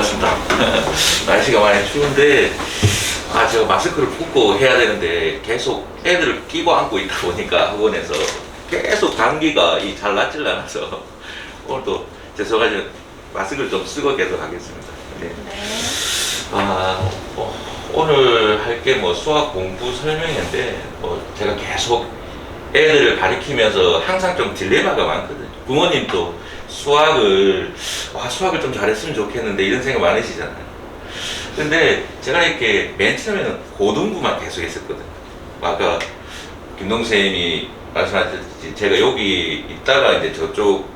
반갑습니다. 날씨가 많이 추운데, 제가 마스크를 벗고 해야 되는데, 계속 애들을 끼고 안고 있다 보니까 학원에서 계속 감기가 잘 낫질 않아서, 오늘도 죄송하지만 마스크를 좀 쓰고 계속 하겠습니다. 네. 오늘 할 게 수학 공부 설명인데, 제가 계속 애들을 가리키면서 항상 좀 딜레마가 많거든요. 부모님도 수학을 좀 잘했으면 좋겠는데 이런 생각 많으시잖아요. 근데 제가 이렇게 맨 처음에는 고등부만 계속 했었거든요. 아까 김동 선생님이 말씀하셨듯이 제가 여기 있다가 이제 저쪽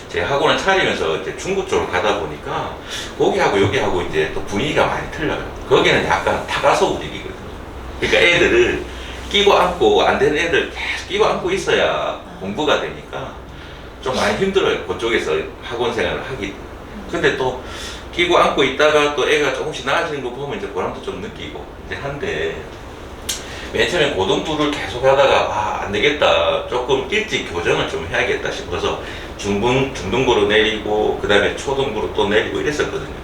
제 학원을 차리면서 이제 중부 쪽으로 가다 보니까 거기하고 여기하고 이제 또 분위기가 많이 틀려요. 거기는 약간 타가소 분위기거든요. 그러니까 애들을 끼고 안고 안 되는 애들 계속 끼고 안고 있어야 공부가 되니까 좀 많이 힘들어요. 그쪽에서 학원 생활을 하기. 근데 또 끼고 안고 있다가 또 애가 조금씩 나아지는 거 보면 이제 보람도 좀 느끼고 이제 한데, 맨 처음에 고등부를 계속 하다가 안 되겠다, 조금 일찍 교정을 좀 해야겠다 싶어서 중등부로 내리고 그 다음에 초등부로 또 내리고 이랬었거든요.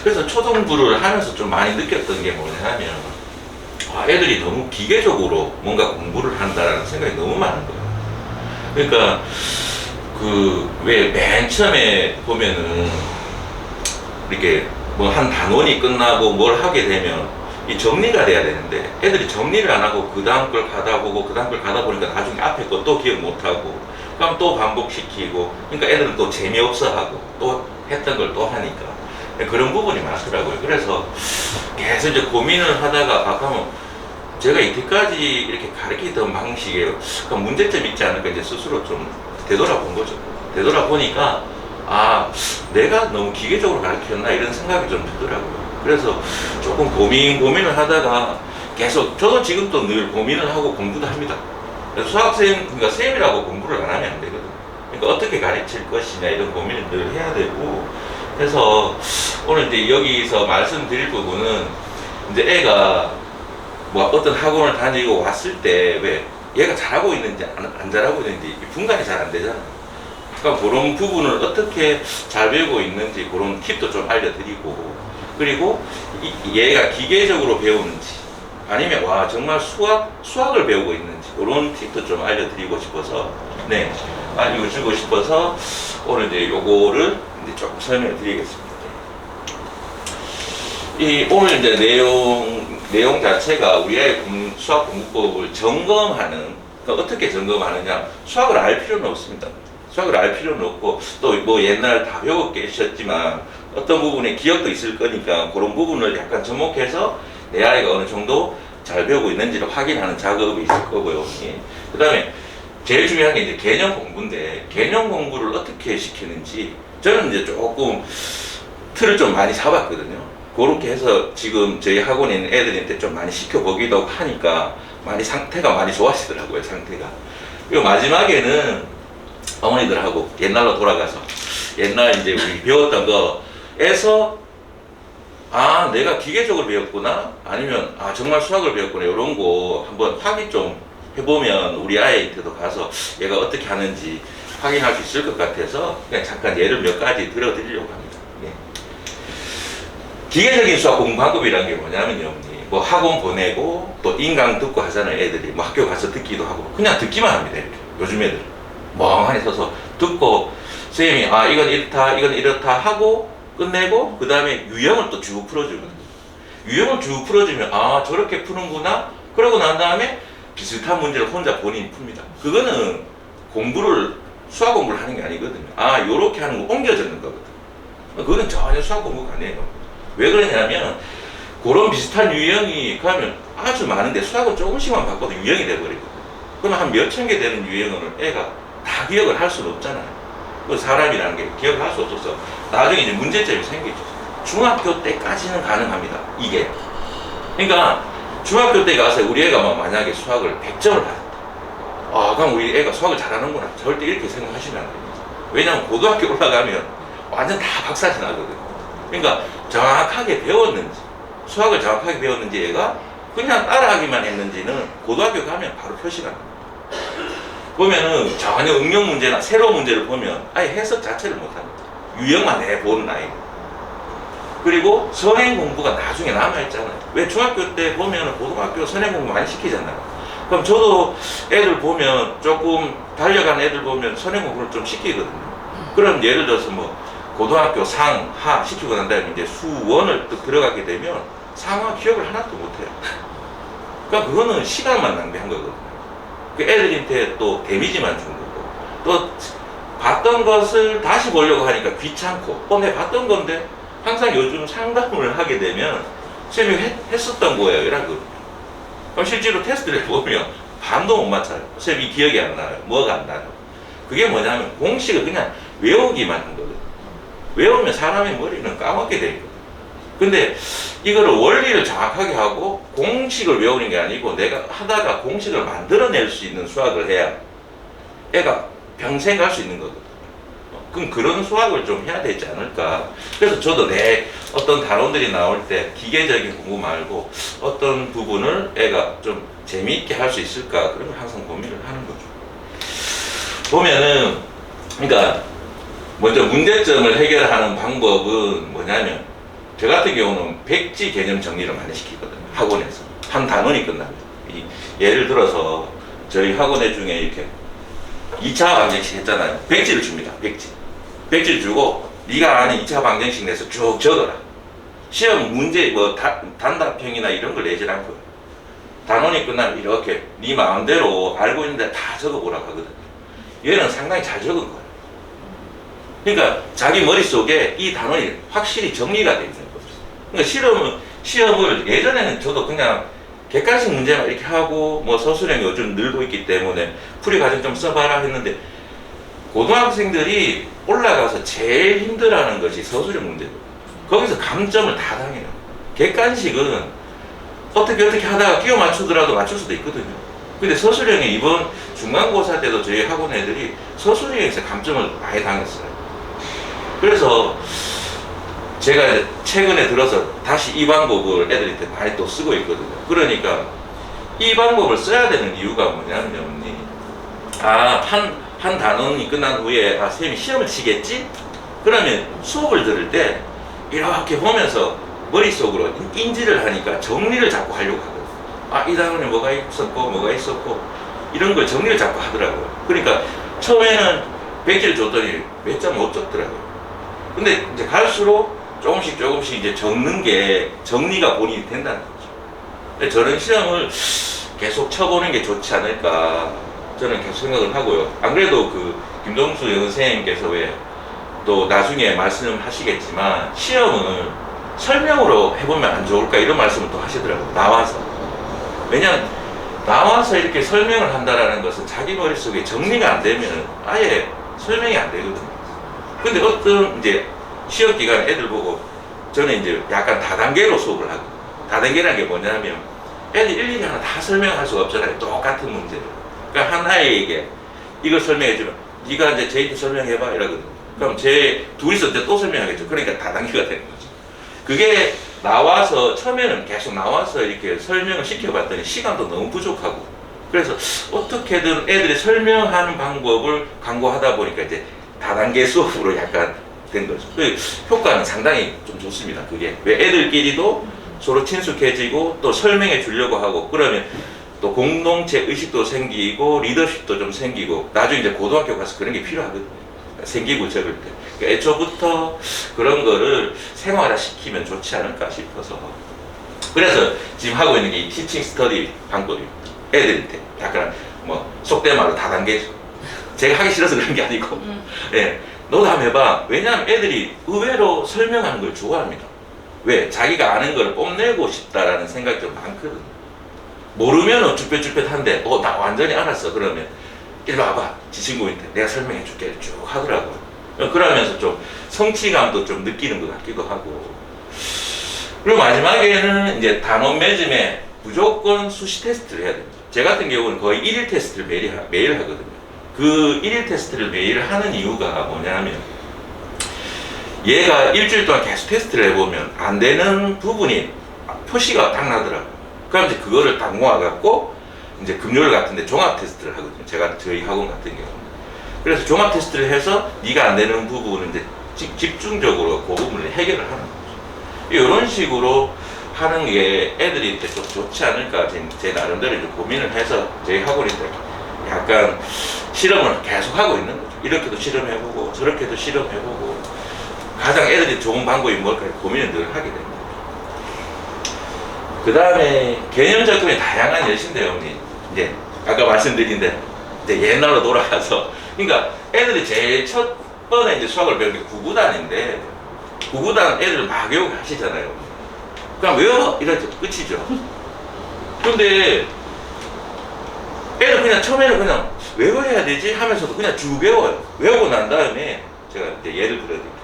그래서 초등부를 하면서 좀 많이 느꼈던 게 뭐냐면, 애들이 너무 기계적으로 뭔가 공부를 한다라는 생각이 너무 많은 거예요. 그러니까 왜 맨 처음에 보면은 이렇게 한 단원이 끝나고 뭘 하게 되면 이 정리가 돼야 되는데, 애들이 정리를 안 하고 그 다음 걸 가다 보고 그 다음 걸 가다 보니까 나중에 앞에 거 또 기억 못 하고, 그럼 또 반복시키고, 그러니까 애들은 또 재미없어 하고 또 했던 걸 또 하니까 그런 부분이 많더라고요. 그래서 계속 이제 고민을 하다가 가면 제가 이때까지 이렇게 가르치던 방식에 문제점이 있지 않을까 이제 스스로 좀 되돌아본 거죠. 되돌아보니까 내가 너무 기계적으로 가르쳤나 이런 생각이 좀 들더라고요. 그래서 조금 고민을 하다가 계속, 저도 지금도 늘 고민을 하고 공부도 합니다. 수학생, 그러니까 쌤이라고 공부를 안 하면 안 되거든요. 그러니까 어떻게 가르칠 것이냐 이런 고민을 늘 해야 되고, 그래서 오늘 이제 여기서 말씀드릴 부분은 이제 애가 어떤 학원을 다니고 왔을 때 왜 얘가 잘하고 있는지 안 잘하고 있는지 분간이 잘 안 되잖아요. 그러니까 그런 부분을 어떻게 잘 배우고 있는지 그런 팁도 좀 알려드리고, 그리고 얘가 기계적으로 배우는지 아니면 정말 수학을 배우고 있는지 그런 팁도 좀 알려드리고 싶어서, 알려주고 싶어서 오늘 이제 요거를 이제 조금 설명을 드리겠습니다. 오늘 이제 내용 자체가 우리 아이 수학 공부법을 점검하는, 그러니까 어떻게 점검하느냐, 수학을 알 필요는 없습니다. 수학을 알 필요는 없고, 또 옛날 다 배워 계셨지만 어떤 부분에 기억도 있을 거니까 그런 부분을 약간 접목해서 내 아이가 어느 정도 잘 배우고 있는지를 확인하는 작업이 있을 거고요. 그 다음에 제일 중요한 게 이제 개념 공부인데, 개념 공부를 어떻게 시키는지 저는 이제 조금 틀을 좀 많이 잡았거든요. 그렇게 해서 지금 저희 학원에 있는 애들한테 좀 많이 시켜보기도 하니까 상태가 많이 좋아지더라고요, 상태가. 그리고 마지막에는 어머니들하고 옛날로 돌아가서 옛날 이제 우리 배웠던 거에서 내가 기계적으로 배웠구나, 아니면 정말 수학을 배웠구나, 이런 거 한번 확인 좀 해보면 우리 아이한테도 가서 얘가 어떻게 하는지 확인할 수 있을 것 같아서 그냥 잠깐 예를 몇 가지 들어드리려고 합니다. 기계적인 수학 공부 방법이라는 게 뭐냐면요, 학원 보내고 또 인강 듣고 하잖아요. 애들이 학교 가서 듣기도 하고 그냥 듣기만 합니다. 이렇게 요즘 애들 멍하니 서서 듣고, 선생님이 이건 이렇다 이건 이렇다 하고 끝내고 그 다음에 유형을 또 쭉 풀어주거든요. 유형을 쭉 풀어주면 저렇게 푸는구나, 그러고 난 다음에 비슷한 문제를 혼자 본인이 풉니다. 그거는 수학 공부를 하는 게 아니거든요. 요렇게 하는 거 옮겨 적는 거거든요. 그거는 전혀 수학 공부가 아니에요. 왜 그러냐면 그런 비슷한 유형이 가면 아주 많은데 수학은 조금씩만 바꿔도 유형이 돼버리거든요. 그러면 한 몇천 개 되는 유형을 애가 다 기억을 할 수는 없잖아요. 그 사람이라는 게 기억을 할 수 없어서 나중에 이제 문제점이 생기죠. 중학교 때까지는 가능합니다, 이게. 그러니까 중학교 때 가서 우리 애가 만약에 수학을 100점을 받았다, 그럼 우리 애가 수학을 잘하는구나, 절대 이렇게 생각하시면 안 됩니다. 왜냐하면 고등학교 올라가면 완전 다 박살이 나거든요. 그러니까 정확하게 배웠는지, 수학을 정확하게 배웠는지 얘가 그냥 따라하기만 했는지는 고등학교 가면 바로 표시가 납니다. 보면은 전혀 응용 문제나 새로운 문제를 보면 아예 해석 자체를 못합니다. 유형만 해보는 아이. 그리고 선행 공부가 나중에 남아있잖아요. 왜 중학교 때 보면 고등학교 선행 공부 많이 시키잖아요. 그럼 저도 애들 보면 조금 달려가는 애들 보면 선행 공부를 좀 시키거든요. 그럼 예를 들어서 뭐 고등학교 상, 하 시키고 난 다음에 이제 수원을 또 들어가게 되면 상하 기억을 하나도 못해요. 그러니까 그거는 시간만 낭비한 거거든요. 그 애들한테 또 데미지만 준 거고, 또 봤던 것을 다시 보려고 하니까 귀찮고, 내가 봤던 건데 항상 요즘 상담을 하게 되면 선생님이 했었던 거예요 이라고. 그럼 실제로 테스트를 해보면 반도 못 맞춰요. 선생님이 기억이 안 나요. 뭐가 안 나요. 그게 뭐냐면 공식을 그냥 외우기만 한 거거든요. 외우면 사람의 머리는 까먹게 돼 있거든요. 근데 이거를 원리를 정확하게 하고 공식을 외우는 게 아니고 내가 하다가 공식을 만들어낼 수 있는 수학을 해야 애가 평생 갈 수 있는 거거든요. 그럼 그런 수학을 좀 해야 되지 않을까. 그래서 저도 내 어떤 단원들이 나올 때 기계적인 공부 말고 어떤 부분을 애가 좀 재미있게 할 수 있을까, 그런 걸 항상 고민을 하는 거죠. 보면은, 그러니까 먼저 문제점을 해결하는 방법은 뭐냐면, 저 같은 경우는 백지 개념 정리를 많이 시키거든요. 학원에서. 한 단원이 끝나면. 예를 들어서 저희 학원에 중에 이렇게 2차 방정식 했잖아요. 백지를 줍니다. 백지를 주고 네가 아는 2차 방정식 내서 쭉 적어라. 시험 문제 뭐 단답형이나 이런 걸 내질 않고요. 단원이 끝나면 이렇게 네 마음대로 알고 있는데 다 적어보라고 하거든요. 얘는 상당히 잘 적은 거예요. 그러니까 자기 머릿속에 이 단원이 확실히 정리가 되어 있는 거죠. 그러니까 시험을 예전에는 저도 그냥 객관식 문제만 이렇게 하고 뭐 서술형이 요즘 늘고 있기 때문에 풀이 과정 좀 써봐라 했는데, 고등학생들이 올라가서 제일 힘들어하는 것이 서술형 문제거든요. 거기서 감점을 다 당해요. 객관식은 어떻게 하다가 끼워 맞추더라도 맞출 수도 있거든요. 근데 서술형에 이번 중간고사 때도 저희 학원 애들이 서술형에서 감점을 많이 당했어요. 그래서 제가 이제 최근에 들어서 다시 이 방법을 애들한테 많이 또 쓰고 있거든요. 그러니까 이 방법을 써야 되는 이유가 뭐냐면, 한 단원이 끝난 후에 선생님이 시험을 치겠지? 그러면 수업을 들을 때 이렇게 보면서 머릿속으로 인지를 하니까 정리를 자꾸 하려고 하거든요. 이 단원에 뭐가 있었고 이런 걸 정리를 자꾸 하더라고요. 그러니까 처음에는 백지를 줬더니 몇 점 못 줬더라고요. 근데 이제 갈수록 조금씩 이제 적는 게 정리가 본인이 된다는 거죠. 저런 시험을 계속 쳐보는 게 좋지 않을까 저는 계속 생각을 하고요. 안 그래도 그 김동수 선생님께서 왜 또 나중에 말씀하시겠지만 시험을 설명으로 해보면 안 좋을까 이런 말씀을 또 하시더라고요. 나와서. 왜냐면 나와서 이렇게 설명을 한다라는 것은 자기 머릿속에 정리가 안 되면 아예 설명이 안 되거든요. 근데 어떤 이제 시험 기간 애들 보고 저는 이제 약간 다단계로 수업을 하거든요. 다단계라는 게 뭐냐면 애들 일일이 하나 다 설명할 수가 없잖아요. 똑같은 문제를. 그러니까 한 아이에게 이걸 설명해주면 네가 이제 쟤한테 설명해봐 이러거든요. 그럼 쟤 둘이서 이제 또 설명하겠죠. 그러니까 다단계가 되는 거죠. 그게 나와서 처음에는 계속 나와서 이렇게 설명을 시켜봤더니 시간도 너무 부족하고, 그래서 어떻게든 애들이 설명하는 방법을 강구하다 보니까 이제 다단계 수업으로 약간 된 거죠. 그 효과는 상당히 좀 좋습니다. 그게 왜 애들끼리도 서로 친숙해지고 또 설명해 주려고 하고, 그러면 또 공동체 의식도 생기고 리더십도 좀 생기고, 나중에 이제 고등학교 가서 그런 게 필요하거든요. 생기고 적을 때. 그러니까 애초부터 그런 거를 생활화 시키면 좋지 않을까 싶어서, 그래서 지금 하고 있는 게 이 티칭 스터디 방법입니다. 애들한테 약간 뭐 속된 말로 다단계죠. 제가 하기 싫어서 그런 게 아니고 예, 너도 한번 해봐. 왜냐하면 애들이 의외로 설명하는 걸 좋아합니다. 왜? 자기가 아는 걸 뽐내고 싶다라는 생각이 좀 많거든요. 모르면 쭈뼛쭈뼛한데 나 완전히 알았어. 그러면 이리 와봐. 지 친구한테 내가 설명해 줄게. 쭉 하더라고요. 그러면서 좀 성취감도 좀 느끼는 것 같기도 하고. 그리고 마지막에는 이제 단원 매짐에 무조건 수시 테스트를 해야 됩니다. 제 같은 경우는 거의 1일 테스트를 매일 하거든요. 그 1일 테스트를 매일 하는 이유가 뭐냐면, 얘가 일주일 동안 계속 테스트를 해보면 안 되는 부분이 표시가 딱 나더라고요. 그럼 이제 그거를 딱 모아갖고 이제 금요일 같은데 종합 테스트를 하거든요. 저희 학원 같은 경우는. 그래서 종합 테스트를 해서 네가 안 되는 부분은 이제 집중적으로 그 부분을 해결을 하는 거죠. 이런 식으로 하는 게 애들한테 좀 좋지 않을까 제 나름대로 좀 고민을 해서 저희 학원인데 약간 실험을 계속 하고 있는 거죠. 이렇게도 실험해보고 저렇게도 실험해보고 가장 애들이 좋은 방법이 뭘까 고민을 늘 하게 됩니다. 그 다음에 개념 접근이 다양한 예시인데요. 이제 아까 말씀드린 데 이제 옛날로 돌아가서 그러니까 애들이 제일 첫 번에 이제 수학을 배운 게 구구단인데 구구단 애들 막 외우게 하시잖아요. 그냥 외워 이러죠. 끝이죠. 근데 애들 그냥 처음에는 그냥 외워야 되지 하면서도 그냥 쭉 외워요. 외우고 난 다음에 제가 이제 예를 들어드릴게요.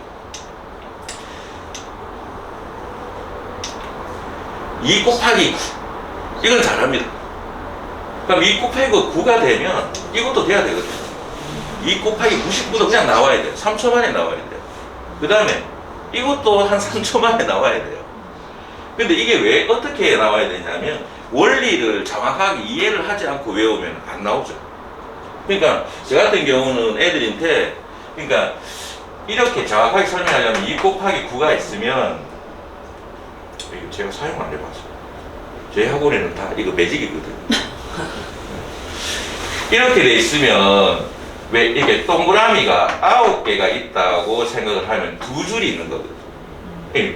2 곱하기 9 이건 잘합니다. 그럼 2 곱하기 9가 되면 이것도 돼야 되거든요. 2 곱하기 99도 그냥 나와야 돼요. 3초 만에 나와야 돼요. 그 다음에 이것도 한 3초 만에 나와야 돼요. 근데 이게 왜 어떻게 나와야 되냐면 원리를 정확하게 이해를 하지 않고 외우면 안 나오죠. 그러니까 저 같은 경우는 애들한테 그러니까 이렇게 정확하게 설명하려면 2 곱하기 9가 있으면 이거 제가 사용 안 해봤어요. 저희 학원에는 다 이거 매직이거든요. 이렇게 돼 있으면 왜 이렇게 동그라미가 9개가 있다고 생각을 하면 두 줄이 있는 거거든요.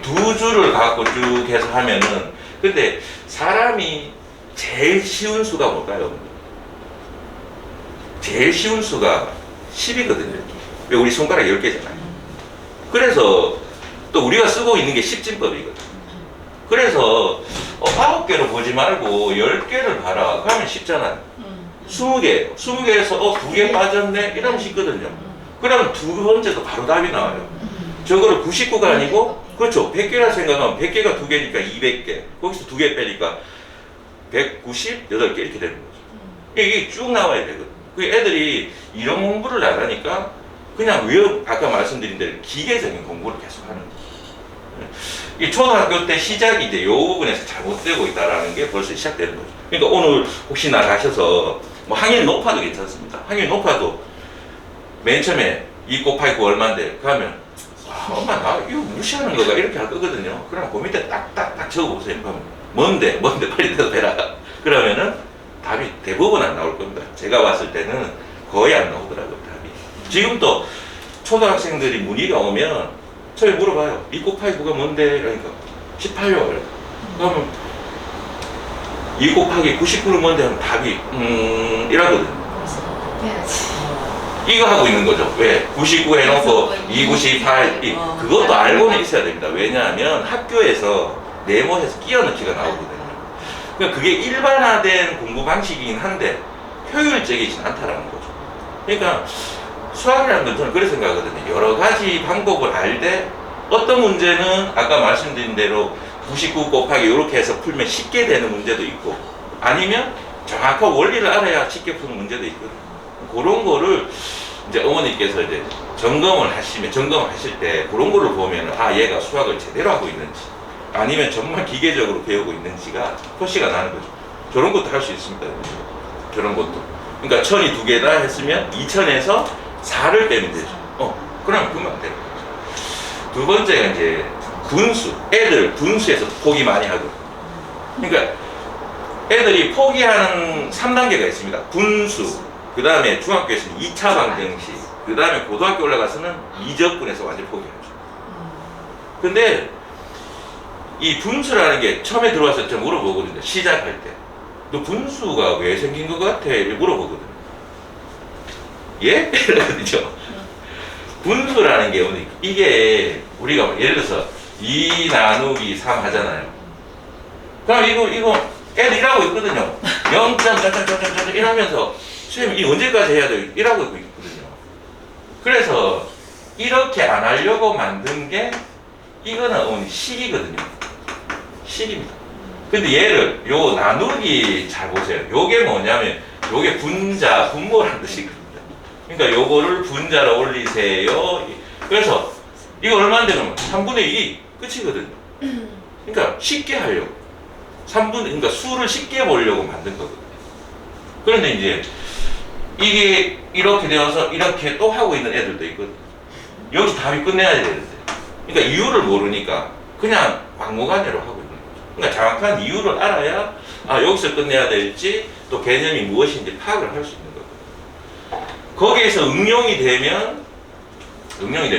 두 줄을 갖고 쭉 해서 하면은 근데 사람이 제일 쉬운 수가 뭘까요? 제일 쉬운 수가 10이거든요. 왜 우리 손가락 10개잖아요. 그래서 또 우리가 쓰고 있는 게 십진법이거든요. 그래서 9개로 보지 말고 10개를 봐라. 그러면 쉽잖아요. 20개, 20개에서 2개 빠졌네? 이러면 쉽거든요. 그러면 두 번째도 바로 답이 나와요. 저거를 99가 아니고 그렇죠. 100개라 생각하면 100개가 2개니까 200개. 거기서 2개 빼니까 198개 이렇게 되는 거죠. 이게 쭉 나와야 되거든요. 그 애들이 이런 공부를 안 하니까 그냥 아까 말씀드린 대로 기계적인 공부를 계속 하는 거죠. 이 초등학교 때 시작이 이제 이 부분에서 잘못되고 있다는 게 벌써 시작되는 거죠. 그러니까 오늘 혹시 나가셔서 뭐 항일 높아도 괜찮습니다. 항일 높아도 맨 처음에 2 곱하기 9 얼마인데 가면 엄마 나 이거 무시하는 거가 이렇게 할 거거든요. 그럼 그 밑에 딱딱딱 적어보세요. 그럼 뭔데 빨리 대답해라. 그러면은 답이 대부분 안 나올 겁니다. 제가 봤을 때는 거의 안 나오더라고요. 답이. 지금 또 초등학생들이 문의가 오면 저희 물어봐요. 2 곱하기 9가 뭔데? 그러니까 18요. 그러면 2 곱하기 99는 뭔데? 하면 답이 이러거든요. 이거 하고 있는 거죠. 왜? 99 해놓고 2, 98 그것도 알고는 있어야 됩니다. 왜냐하면 학교에서 네모해서 끼워넣기가 나오거든요. 그러니까 그게 일반화된 공부 방식이긴 한데 효율적이진 않다라는 거죠. 그러니까 수학이라는 건 저는 그렇게 생각하거든요. 여러 가지 방법을 알되 어떤 문제는 아까 말씀드린 대로 99 곱하기 이렇게 해서 풀면 쉽게 되는 문제도 있고 아니면 정확한 원리를 알아야 쉽게 푸는 문제도 있거든요. 그런 거를 이제 어머니께서 이제 점검을 하실 때 그런 거를 보면 얘가 수학을 제대로 하고 있는지 아니면 정말 기계적으로 배우고 있는지가 표시가 나는 거죠. 저런 것도 할 수 있습니다. 저런 것도. 그러니까 1000이 2개다 했으면 2000에서 4를 빼면 되죠. 그러면 금방 되는 거죠. 두 번째가 이제 분수. 애들 분수에서 포기 많이 하고. 그러니까 애들이 포기하는 3단계가 있습니다. 분수. 그 다음에 중학교에서는 2차 방정식. 그 다음에 고등학교 올라가서는 미적분에서 완전 포기하죠. 근데 이 분수라는 게 처음에 들어와서 좀 물어보거든요. 시작할 때. 너 분수가 왜 생긴 것 같아? 물어보거든요. 예? 이러거든요. 분수라는 게 이게 우리가 예를 들어서 2 나누기 3 하잖아요. 그럼 이거 애들 일하고 있거든요. 0.짜짜짜짜짜 이러면서 선생님 이 언제까지 해야 돼요? 이라고 있거든요. 그래서 이렇게 안 하려고 만든 게 이거는 식이거든요. 식입니다. 근데 얘를 요 나누기 잘 보세요. 요게 뭐냐면 요게 분자, 분모라는 뜻이거든요. 그러니까 요거를 분자로 올리세요. 그래서 이거 얼마인데 그러면 3분의 2 끝이거든요. 그러니까 쉽게 하려고. 그러니까 수를 쉽게 보려고 만든 거거든요. 그런데 이제 이게 이렇게 되어서 이렇게 또 하고 있는 애들도 있거든요. 여기서 답이 끝내야 되는데. 그러니까 이유를 모르니까 그냥 막무가내로 하고 있는 거죠. 그러니까 정확한 이유를 알아야 여기서 끝내야 될지 또 개념이 무엇인지 파악을 할 수 있는 거고. 거기에서 응용이 되면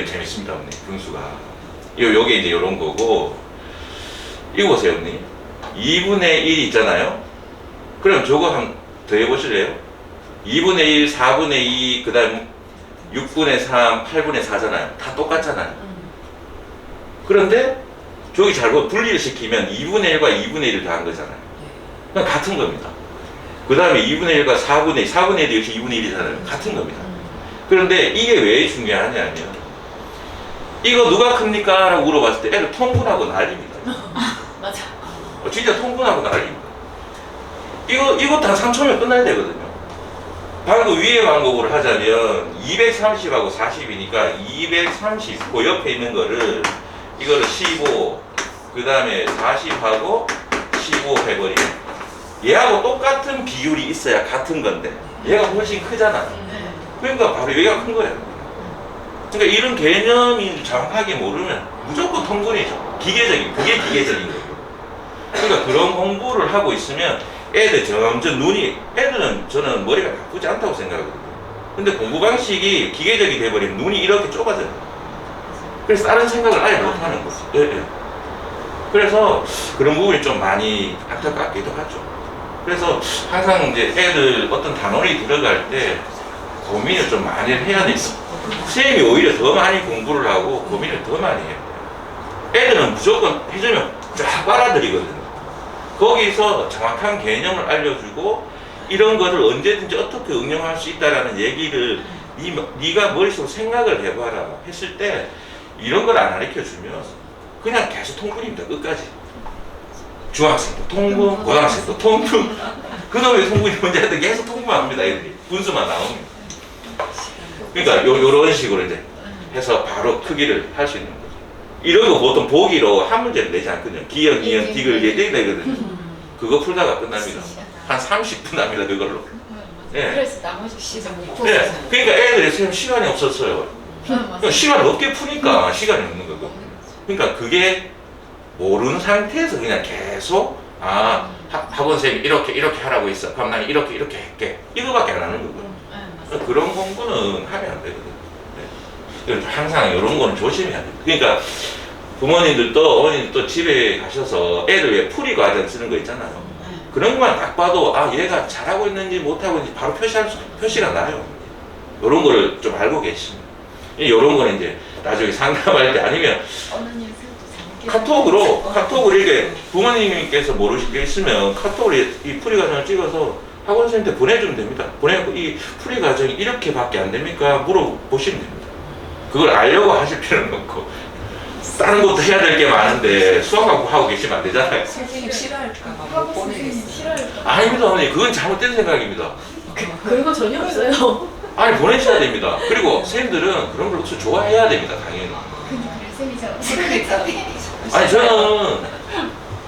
재밌습니다, 언니. 분수가. 요게 이제 요런 거고. 이거 보세요, 언니. 2분의 1 있잖아요. 그럼 저거 한 더 해보실래요? 2분의 1, 4분의 2, 그 다음 6분의 3, 8분의 4잖아요. 다 똑같잖아요. 그런데 저기 잘못 분리를 시키면 2분의 1과 2분의 1을 더한 거잖아요. 그냥 같은 겁니다. 그 다음에 2분의 1과 4분의 1, 4분의 1이 역시 2분의 1이잖아요. 같은 겁니다. 그런데 이게 왜 중요하냐면 이거 누가 큽니까? 라고 물어봤을 때 애를 통분하고 난립니다. 맞아. 진짜 통분하고 난립니다. 이것도 한 3초면 끝나야 되거든요. 방금 위의 방법으로 하자면 230하고 40이니까 230, 그 옆에 있는 거를 이거를 15, 그 다음에 40하고 15 해버리면 얘하고 똑같은 비율이 있어야 같은 건데 얘가 훨씬 크잖아요. 그러니까 바로 얘가 큰 거예요. 그러니까 이런 개념이 정확하게 모르면 무조건 통분이죠. 그게 기계적인 거예요. 그러니까 그런 공부를 하고 있으면 애들 점점 애들은 저는 머리가 나쁘지 않다고 생각하거든요. 근데 공부 방식이 기계적이 돼버리면 눈이 이렇게 좁아져요. 그래서 다른 생각을 아예 못하는 거죠. 예. 그래서 그런 부분이 좀 많이 안타깝기도 하죠. 그래서 항상 이제 애들 어떤 단원이 들어갈 때 고민을 좀 많이 해야 돼서 선생님이 오히려 더 많이 공부를 하고 고민을 더 많이 해요. 애들은 무조건 해주면 쫙 빨아들이거든요. 거기서 정확한 개념을 알려주고 이런 거를 언제든지 어떻게 응용할 수 있다라는 얘기를 네가 머릿속으로 생각을 해봐라 했을 때 이런 걸 안 가르쳐주면 그냥 계속 통분입니다. 끝까지. 중학생도 통분, 고등학생도 통분. 그놈의 통분이 뭔지 하여튼 계속 통분만 합니다. 애들이. 분수만 나옵니다. 그러니까 요런 식으로 이제 해서 바로 크기를 할 수 있는 거죠. 이런 거 보통 보기로 한 문제를 내지 않거든요. 기역, 이역, 디귿 이렇게 내거든요. 그거 풀다가 끝납니다. 한 30분 합니다. 그걸로. 예. 그래서 나머지 시간이 예. 그러니까 애들이 선생님 시간이 없었어요. 그러니까 시간 없게 푸니까 시간이 없는 거고. 그러니까 그게 모르는 상태에서 그냥 계속 학원 선생님이 이렇게 하라고 했어. 그럼 나는 이렇게 할게. 이거밖에 안 하는 거고. 그런 공부는 하면 안 되거든요. 네. 항상 이런 거는 조심해야 돼요. 그러니까 부모님들도 어머님들도 집에 가셔서 애들 왜 풀이 과정 쓰는 거 있잖아요. 그런 것만 딱 봐도 얘가 잘하고 있는지 못하고 있는지 바로 표시가 나요. 이런 거를 좀 알고 계시면 이런 거는 이제 나중에 상담할 때 아니면 카톡으로 이렇게 부모님께서 모르시겠으면 카톡으로 이 풀이 과정을 찍어서 학원 선생님한테 보내주면 됩니다. 보내고 이 풀이 과정이 이렇게밖에 안 됩니까? 물어보시면 됩니다. 그걸 알려고 하실 필요는 없고 다른 것도 해야 될 게 많은데 수학하고 하고 계시면 안 되잖아요. 선생님 싫어할까봐 못 보내겠어요. 아닙니다, 어머니. 그건 잘못된 생각입니다. 그런 거 전혀 없어요. 아니, 보내셔야 됩니다. 그리고 선생님들은 그런 걸 좋아해야 됩니다, 당연히. 아니, 저는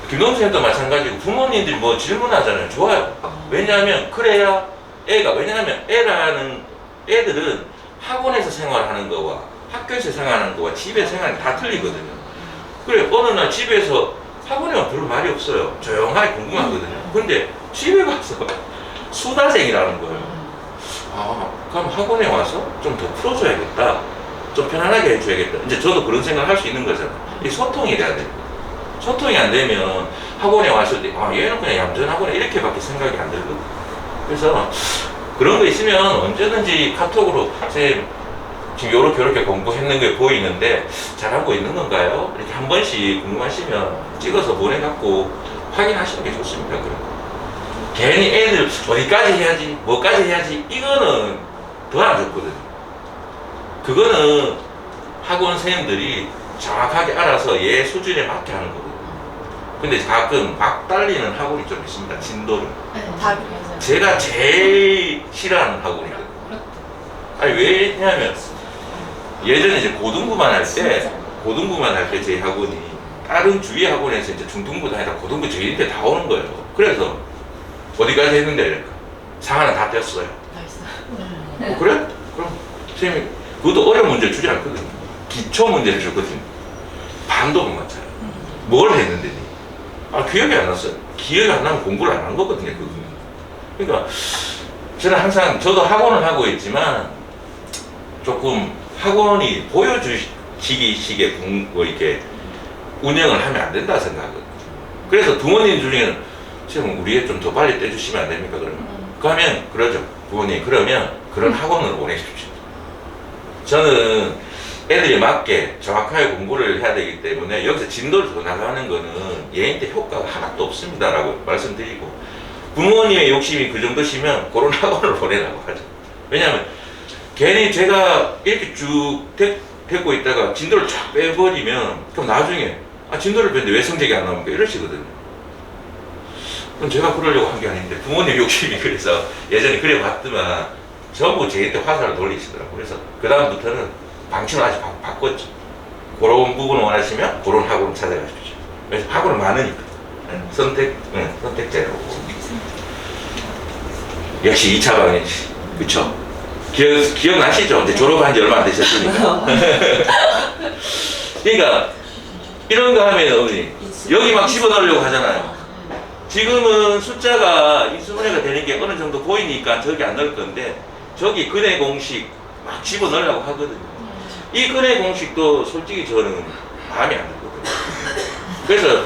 김동수 선생님도 마찬가지고 부모님들이 뭐 질문하잖아요. 좋아요. 왜냐하면 그래야 왜냐하면 애들은 학원에서 생활하는 거와 학교에서 생활하는 거와 집에서 생활하는 게 다 틀리거든요. 그래, 어느 날 집에서 학원에 가면 별로 말이 없어요. 조용하게 공부하거든요. 근데 집에 가서 수다쟁이라는 거예요. 그럼 학원에 와서 좀 더 풀어줘야겠다. 좀 편안하게 해줘야겠다. 이제 저도 그런 생각을 할 수 있는 거잖아요. 이 소통이 돼야 됩니다. 소통이 안 되면 학원에 왔을 때 얘는 그냥 얌전하구나 이렇게밖에 생각이 안 들거든요. 그래서 그런 거 있으면 언제든지 카톡으로 선생님 지금 요렇게 공부했는 게 보이는데 잘하고 있는 건가요? 이렇게 한 번씩 궁금하시면 찍어서 보내갖고 확인하시는 게 좋습니다. 그럼 괜히 애들 어디까지 해야지 뭐까지 해야지 이거는 더 안 좋거든요. 그거는 학원 선생님들이 정확하게 알아서 얘 수준에 맞게 하는 거거든요. 근데 가끔 막 달리는 학원이 좀 있습니다. 진도를. 제가 제일 싫어하는 학원이거든요. 아니 왜냐면 예전에 이제 고등부만 할 때 제 학원이 다른 주위 학원에서 이제 중등부 다니다 고등부 저희한테 다 오는 거예요. 그래서 어디까지 했는데 상하나 다 뗐어요. 그래? 그럼 선생님이 그것도 어려운 문제를 주지 않거든요. 기초 문제를 주거든요. 반도 못 맞춰요. 뭘 했는데? 기억이 안 났어요. 기억이 안 나면 공부를 안 한 거거든요. 그러니까 저는 항상 저도 학원을 하고 있지만 조금 학원이 보여주시기식의 뭐 이렇게 운영을 하면 안 된다 생각하거든요. 그래서 부모님 중에는 지금 우리 애 좀 더 빨리 떼주시면 안 됩니까? 그러면 그러면 그러죠. 부모님 그러면 그런 학원을 보내십시오. 저는 애들이 맞게 정확하게 공부를 해야 되기 때문에 여기서 진도를 더 나가는 거는 얘한테 효과가 하나도 없습니다라고 말씀드리고, 부모님의 욕심이 그 정도시면 그런 학원을 보내라고 하죠. 왜냐하면 괜히 제가 이렇게 쭉 데리고 있다가 진도를 쫙 빼버리면 그럼 나중에 진도를 뺐는데 왜 성적이 안 나옵니까? 이러시거든요. 그럼 제가 그러려고 한 게 아닌데 부모님 욕심이 그래서 예전에 그래 봤더만 전부 제한테 화살을 돌리시더라고요. 그래서 그 다음부터는 방침을 아직 바꿨죠. 그런 부분을 원하시면 그런 학원을 찾아가십시오. 그래서 학원은 많으니까 선택제로. 역시 2차 방향이지. 그쵸? 기억나시죠? 이제 졸업한 지 얼마 안 되셨으니까. 그러니까 이런 거 하면 어머니 여기 막 집어넣으려고 하잖아요. 지금은 숫자가 인수분해가 되는 게 어느 정도 보이니까 저기 안 넣을 건데 저기 근해 공식 막 집어넣으려고 하거든요. 이 근해 공식도 솔직히 저는 마음에 안 들거든요. 그래서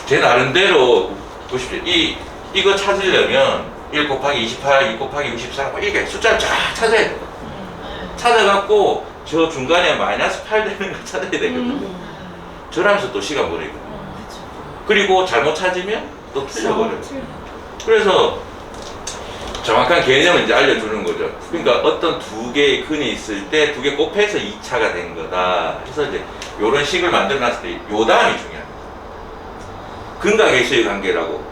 제 나름대로 보십시오. 이거 찾으려면 1 곱하기 28, 2 곱하기 64 이렇게 숫자를 쫙 찾아야 돼요. 찾아갖고 저 중간에 마이너스 8 되는 거 찾아야 되거든요. 저러면서 또 시간 보내거든요. 그리고 잘못 찾으면 또 틀려버려요. 그래서 정확한 개념을 이제 알려주는 거죠. 그러니까 어떤 두 개의 근이 있을 때 두 개 곱해서 2차가 된 거다. 그래서 이제 이런 식을 만들어 놨을 때 요 다음이 중요합니다. 근과 계수의 관계라고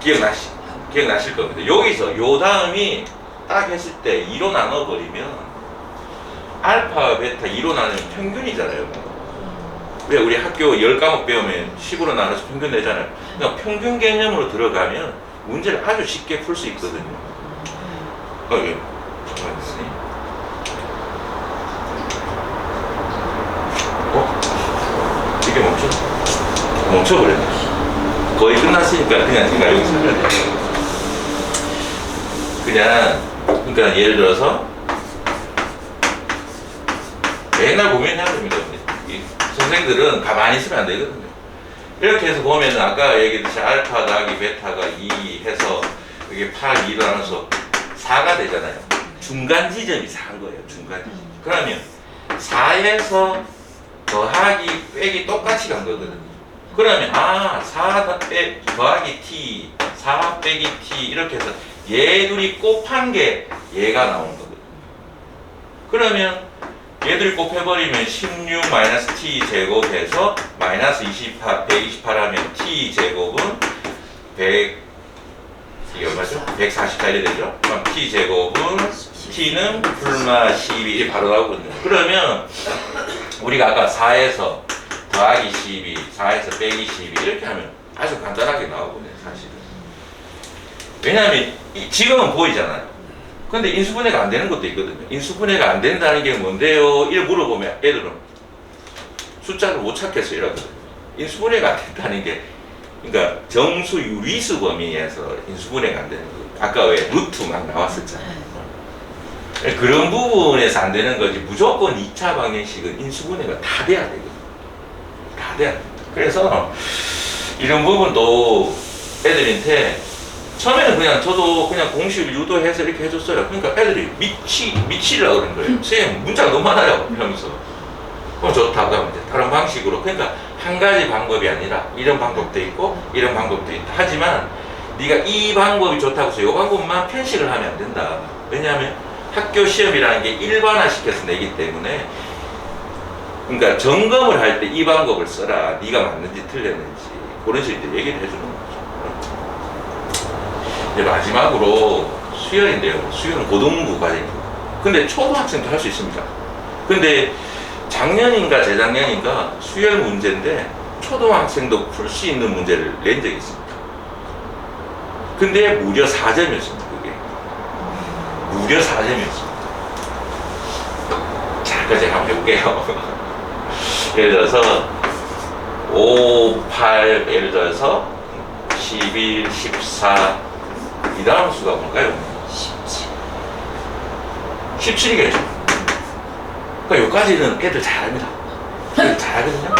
기억나실 겁니다. 여기서 요 다음이 딱 했을 때 2로 나눠버리면 알파와 베타 2로 나누면 평균이잖아요. 왜 우리 학교 10과목 배우면 10으로 나눠서 평균 내잖아요. 그러니까 평균 개념으로 들어가면 문제를 아주 쉽게 풀 수 있거든요. 예. 이게 멈춰버렸네. 거의 끝났으니까 그냥 제가 여기 설명해 드릴게요. 그러니까 예를 들어서 맨날 고민해야 됩니다. 선생들은 가만히 있으면 안 되거든요. 이렇게 해서 보면은 아까 얘기했듯이 알파 더하기 베타가 2 해서 이게 8, 2로 나눠서 4가 되잖아요. 중간 지점이 4인 거예요. 중간 지점. 그러면 4에서 더하기 빼기 똑같이 간 거거든요. 그러면 4 더하기 t, 4 빼기 t 이렇게 해서 얘 둘이 곱한 게 얘가 나오는 거거든요. 그러면 얘들 곱해버리면 16 마이너스 t 제곱해서 마이너스 128 하면 t 제곱은 100 이게 얼마죠? 144 이래 되죠? 그럼 t 제곱은 t는 불마 12 바로 나오거든요. 그러면 우리가 아까 4에서 더하기 12, 4에서 빼기 12 이렇게 하면 아주 간단하게 나오거든요, 사실은. 왜냐하면 지금은 보이잖아요. 근데 인수분해가 안 되는 것도 있거든요. 인수분해가 안 된다는 게 뭔데요? 이를 물어보면 애들은 숫자를 못 찾겠어 이러거든요. 인수분해가 안 된다는 게 그러니까 정수 유리수 범위에서 인수분해가 안 되는 거예요. 아까 왜 루트 막 나왔었잖아요. 그런 부분에서 안 되는 거지 무조건 2차 방정식은 인수분해가 다 돼야 되거든요. 다 돼야 돼요. 그래서 이런 부분도 애들한테 처음에는 그냥 저도 그냥 공식을 유도해서 이렇게 해줬어요. 그러니까 애들이 미치려고 그러는 거예요. 선생님 문자가 너무 많아요. 이러면서. 그럼 좋다고 하면 이제 다른 방식으로. 그러니까 한 가지 방법이 아니라 이런 방법도 있고 이런 방법도 있다. 하지만 네가 이 방법이 좋다고 해서 이 방법만 편식을 하면 안 된다. 왜냐하면 학교 시험이라는 게 일반화시켜서 내기 때문에 그러니까 점검을 할 때 이 방법을 써라. 네가 맞는지 틀렸는지 그런 식으로 얘기를 해주는 거죠. 이제 마지막으로 수열인데요. 수열은 고등부 과정입니다. 근데 초등학생도 할 수 있습니다. 근데 작년인가 재작년인가 수열 문제인데 초등학생도 풀 수 있는 문제를 낸 적이 있습니다. 근데 무려 4점이었습니다. 그게 무려 4점이었습니다. 자, 그럼 제가 한번 해볼게요. 예를 들어서 5, 8 예를 들어서 11, 14 이 다음 수가 뭘까요? 17이겠죠. 그러니까 여기까지는 애들 잘합니다. 애들 잘하거든요.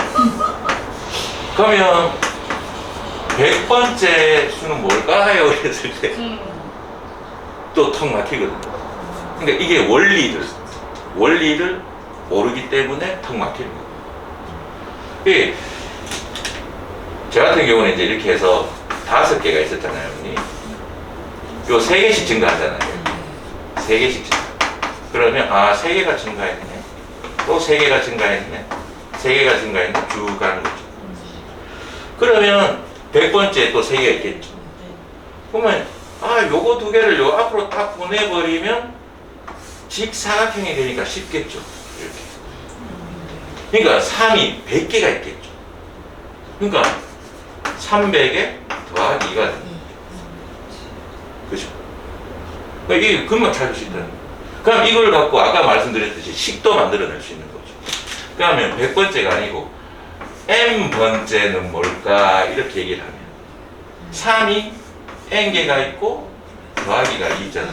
그러면 100번째 수는 뭘까요? 이랬을 때 또 턱 막히거든요. 그러니까 이게 원리를 모르기 때문에 턱 막히는 거예요. 예, 저 같은 경우는 이제 이렇게 해서 5개가 있었잖아요. 요 3개씩 증가하잖아요. 3개씩 증가. 그러면 3개가 증가했네. 또 3개가 증가했네. 3개가 증가했네. 쭉 가는 거죠. 그러면 100번째 또 3개가 있겠죠. 그러면 요거 2개를 요 앞으로 딱 보내버리면 직사각형이 되니까 쉽겠죠. 이렇게. 그러니까 3이 100개가 있겠죠. 그러니까 300에 더하기 2가 됩니다. 그죠? 그러니까 이게 금방 찾을 수 있다는 거예요. 그럼 이걸 갖고 아까 말씀드렸듯이 식도 만들어낼 수 있는 거죠. 그러면 100번째가 아니고 n번째는 뭘까? 이렇게 얘기를 하면 3이 n개가 있고 더하기가 2잖아.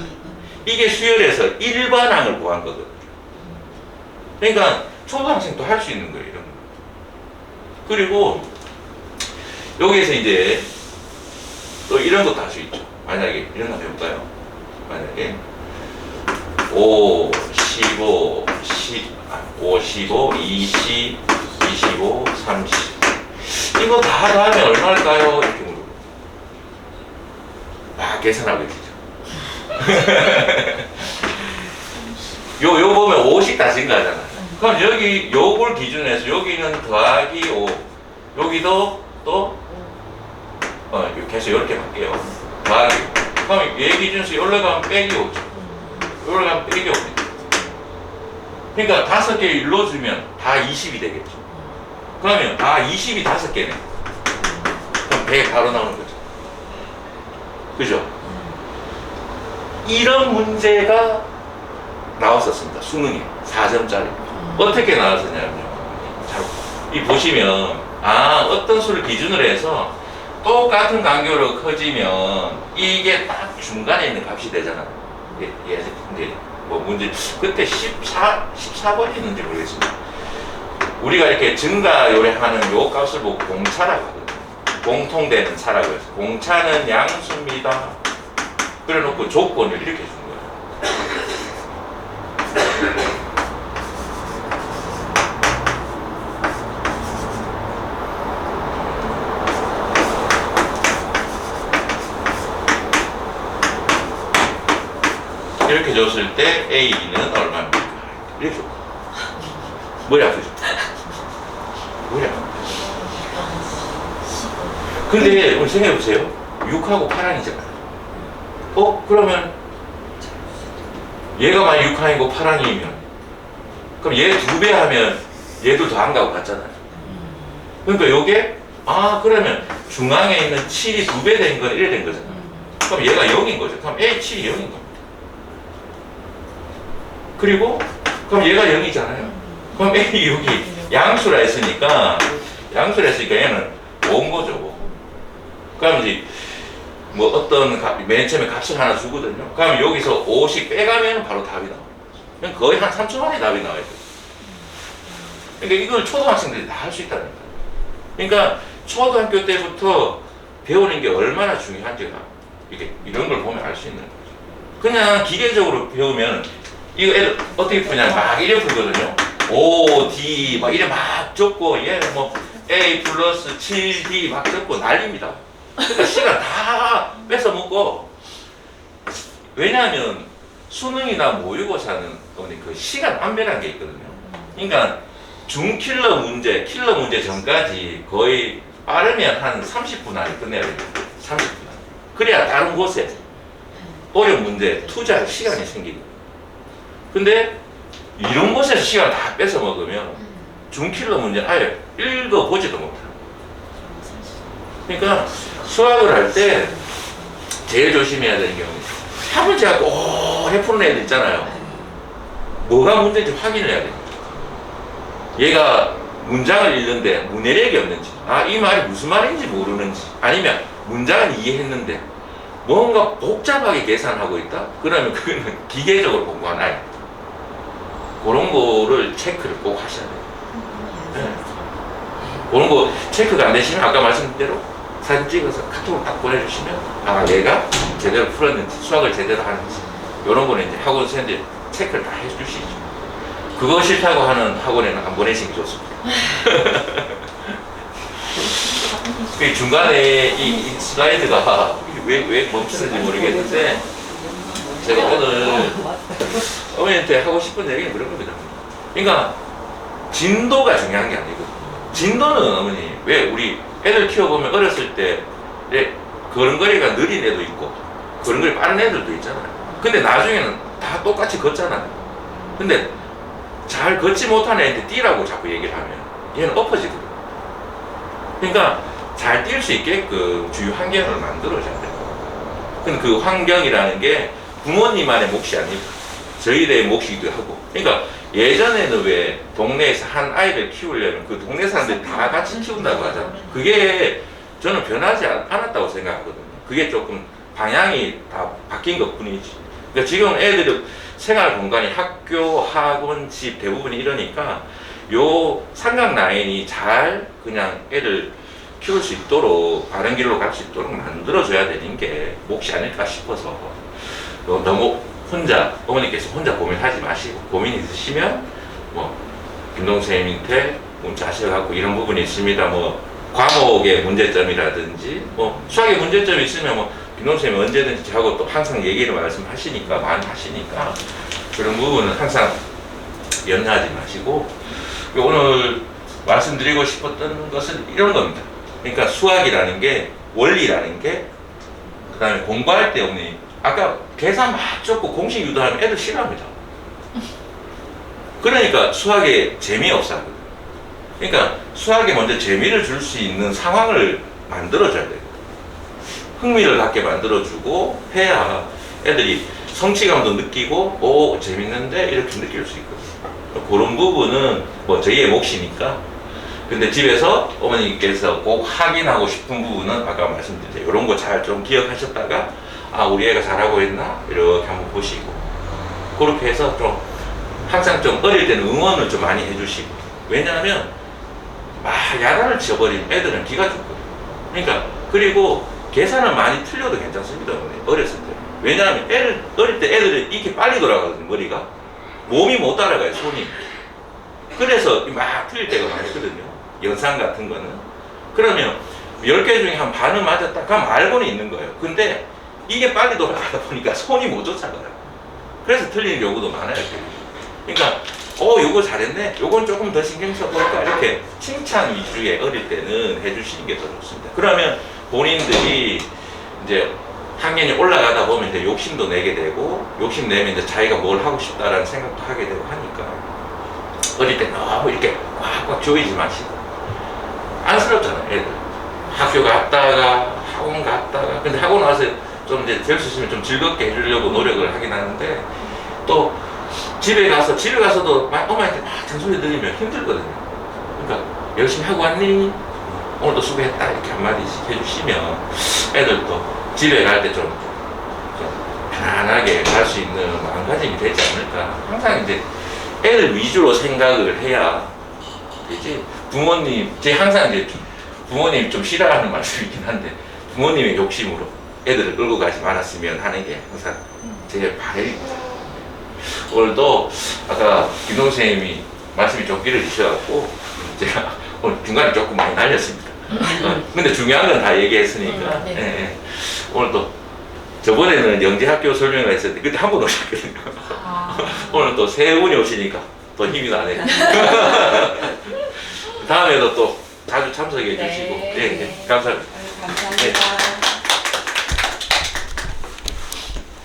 이게 수열에서 일반항을 구한 거거든. 그러니까 초등학생도 할 수 있는 거예요. 이런 거. 그리고 여기에서 이제 또 이런 것도 할 수 있죠. 만약에 이런 거 한번 해볼까요? 만약에 5, 15, 20, 25, 30 이거 다 더하면 얼마일까요? 이렇게 물어보고 계산하고 계시죠. 요 보면 5씩 다 증가하잖아요. 그럼 여기 요걸 기준으로 해서 여기는 더하기 5 여기도 또 계속 이렇게 갈게요. 더하기 5 그럼 얘 기준에서 올라가면 빼기 5죠. 올라가면 빼기 5입니다. 그러니까 5개 일러주면 다 20이 되겠죠. 그러면 20이 5개네. 그럼 100 바로 나오는 거죠. 그죠? 이런 문제가 나왔었습니다. 수능에 4점짜리. 어떻게 나왔었냐면요. 자, 이 보시면 어떤 수를 기준으로 해서 똑같은 간격으로 커지면 이게 딱 중간에 있는 값이 되잖아요. 근데 뭐 문제 그때 14번이었는지 모르겠습니다. 우리가 이렇게 증가 요래하는 요 값을 보고 공차라고 하거든요. 공통되는 차라고 해서 공차는 양수입니다. 그래 놓고 조건을 이렇게 준 거예요. 이렇게 줬을 때 A는 얼마입니까? 이렇게 줬고 머리 아프죠? 머리 아프죠? 근데 우리 생각해보세요. 6하고 8항이잖아요. 그러면 얘가 만약 6항이고 8항이면 그럼 얘 2배 하면 얘도 더 안 가고 같잖아요. 그러니까 요게 그러면 중앙에 있는 7이 2배 된 건 이래 된 거잖아요. 그럼 얘가 0인 거죠. 그럼 A 7이 0인 겁니다. 그리고 그럼 얘가 0이잖아요. 그럼 A 여기 양수라 했으니까 얘는 5인 거죠. 그럼 이제 뭐 어떤 맨 처음에 값을 하나 주거든요. 그럼 여기서 5씩 빼가면 바로 답이 나와요. 그냥 거의 한 3초 만에 답이 나와요. 그러니까 이걸 초등학생들이 다 할 수 있다는 거예요. 그러니까 초등학교 때부터 배우는 게 얼마나 중요한지가 이런 걸 보면 알 수 있는 거죠. 그냥 기계적으로 배우면 이거 애들 어떻게 푸냐면 막 이래 풀거든요. O, D 막 이래 막 적고 얘는 뭐 A 플러스 7D 막 적고 난립니다. 그러니까 시간 다 뺏어 먹고 왜냐하면 수능이나 모의고사는 그 시간 안배라는 게 있거든요. 그러니까 중킬러 문제, 킬러 문제 전까지 거의 빠르면 한 30분 안에 끝내야 됩니다. 30분 안에. 그래야 다른 곳에 어려운 문제 투자할 시간이 생기고. 근데 이런 곳에서 시간을 다 뺏어 먹으면 중킬러 문제 아예 읽어보지도 못해요. 그러니까 수학을 할 때 제일 조심해야 되는 경우는 합을 제가 오래 푸는 애들 있잖아요. 뭐가 문제인지 확인을 해야 됩니다. 얘가 문장을 읽는데 문해력이 없는지, 아, 이 말이 무슨 말인지 모르는지, 아니면 문장은 이해했는데 뭔가 복잡하게 계산하고 있다? 그러면 그거는 기계적으로 공부한 아이. 그런 거를 체크를 꼭 하셔야 돼요. 네. 그런 거 체크가 안 되시면 아까 말씀드린 대로 사진 찍어서 카톡으로 딱 보내주시면 아, 얘가 제대로 풀었는지, 수학을 제대로 하는지, 이런 거는 이제 학원 선생님들 체크를 다 해주시죠. 그거 싫다고 하는 학원에는 안 보내시는 게 좋습니다. 그 중간에 이 슬라이드가 왜 멈추는지 모르겠는데, 제가 오늘 어머니한테 하고 싶은 얘기는 그런 겁니다. 그러니까 진도가 중요한 게 아니고, 진도는 어머니, 왜 우리 애들 키워보면 어렸을 때 걸음걸이가 느린 애도 있고 걸음걸이 빠른 애들도 있잖아요. 근데 나중에는 다 똑같이 걷잖아요. 근데 잘 걷지 못하는 애한테 뛰라고 자꾸 얘기를 하면 얘는 엎어지거든요. 그러니까 잘 뛸 수 있게끔 주요 환경을 만들어줘야 돼요. 근데 그 환경이라는 게 부모님만의 몫이 아니고 저희들의 몫이기도 하고, 그러니까 예전에는 왜 동네에서 한 아이를 키우려면 그 동네 사람들이 다 같이 키운다고 하잖아요. 그게 저는 변하지 않았다고 생각하거든요. 그게 조금 방향이 다 바뀐 것 뿐이지. 그러니까 지금 애들이 생활 공간이 학교, 학원, 집 대부분이 이러니까 요 삼각 라인이 잘 그냥 애를 키울 수 있도록, 바른 길로 갈 수 있도록 만들어줘야 되는 게 몫이 아닐까 싶어서, 너무 혼자, 어머니께서 혼자 고민하지 마시고, 고민 있으시면 뭐 김동생님한테 문자하셔갖고 이런 부분이 있습니다, 뭐 과목의 문제점이라든지 뭐 수학의 문제점이 있으면 뭐 김동생님이 언제든지 하고 또 항상 얘기를 말씀하시니까, 많이 하시니까 그런 부분은 항상 염려하지 마시고, 오늘 말씀드리고 싶었던 것은 이런 겁니다. 그러니까 수학이라는 게, 원리라는 게, 그 다음에 공부할 때 어머니 아까 계산 막 적고 공식 유도하면 애들 싫어합니다. 그러니까 수학에 재미없어 하거든요. 그러니까 수학에 먼저 재미를 줄 수 있는 상황을 만들어줘야 돼요. 흥미를 갖게 만들어주고 해야 애들이 성취감도 느끼고, 오, 재밌는데 이렇게 느낄 수 있거든요. 그런 부분은 뭐 저희의 몫이니까. 근데 집에서 어머니께서 꼭 확인하고 싶은 부분은 아까 말씀드린 대로 이런 거 잘 좀 기억하셨다가, 아, 우리 애가 잘하고 있나? 이렇게 한번 보시고, 그렇게 해서 좀 항상 좀 어릴 때는 응원을 좀 많이 해주시고, 왜냐하면 막 야단을 치어버린 애들은 기가 죽거든요. 그러니까, 그리고 계산을 많이 틀려도 괜찮습니다, 어렸을 때. 왜냐하면 어릴 때 애들은 이렇게 빨리 돌아가거든요, 머리가. 몸이 못 따라가요, 손이. 그래서 막 틀릴 때가 많거든요, 연상 같은 거는. 그러면 10개 중에 한 반은 맞았다, 그럼 알고는 있는 거예요. 근데 이게 빨리 돌아가다 보니까 손이 못 쫓아가요. 그래서 틀리는 경우도 많아요. 그러니까 요거 잘했네, 요건 조금 더 신경 써볼까, 이렇게 칭찬 위주의 어릴 때는 해주시는 게 더 좋습니다. 그러면 본인들이 이제 학년이 올라가다 보면 이제 욕심도 내게 되고, 욕심 내면 이제 자기가 뭘 하고 싶다라는 생각도 하게 되고 하니까, 어릴 때 너무 이렇게 꽉꽉 조이지 마시고. 안쓰럽잖아요, 애들. 학교 갔다가 학원 갔다가, 근데 학원 와서 좀 이제 될 수 있으면 좀 즐겁게 해주려고 노력을 하긴 하는데, 또 집에 가서도 막 엄마한테 막 잔소리 들으면 힘들거든요. 그러니까 열심히 하고 왔니? 오늘도 수고했다, 이렇게 한마디씩 해주시면 애들도 집에 갈 때 좀 편안하게 갈 수 있는 마음가짐이 되지 않을까. 항상 이제 애들 위주로 생각을 해야 되지. 부모님, 제가 항상 이제 부모님이 좀 싫어하는 말씀이긴 한데, 부모님의 욕심으로 애들을 끌고 가지 말았으면 하는 게 항상 제 바람입니다. 오늘도 아까 김동생님이 말씀이 좀 길어지셔갖고 제가 오늘 중간에 조금 많이 날렸습니다. 근데 중요한 건 다 얘기했으니까. 네. 예. 오늘도 저번에는 영재학교 설명을 했었는데 그때 한 번 오셨거든요. 오늘 또 세 분이 오시니까 더 힘이 나네요. 다음에도 또 자주 참석해 주시고. 네. 예, 예. 감사합니다. 감사합니다.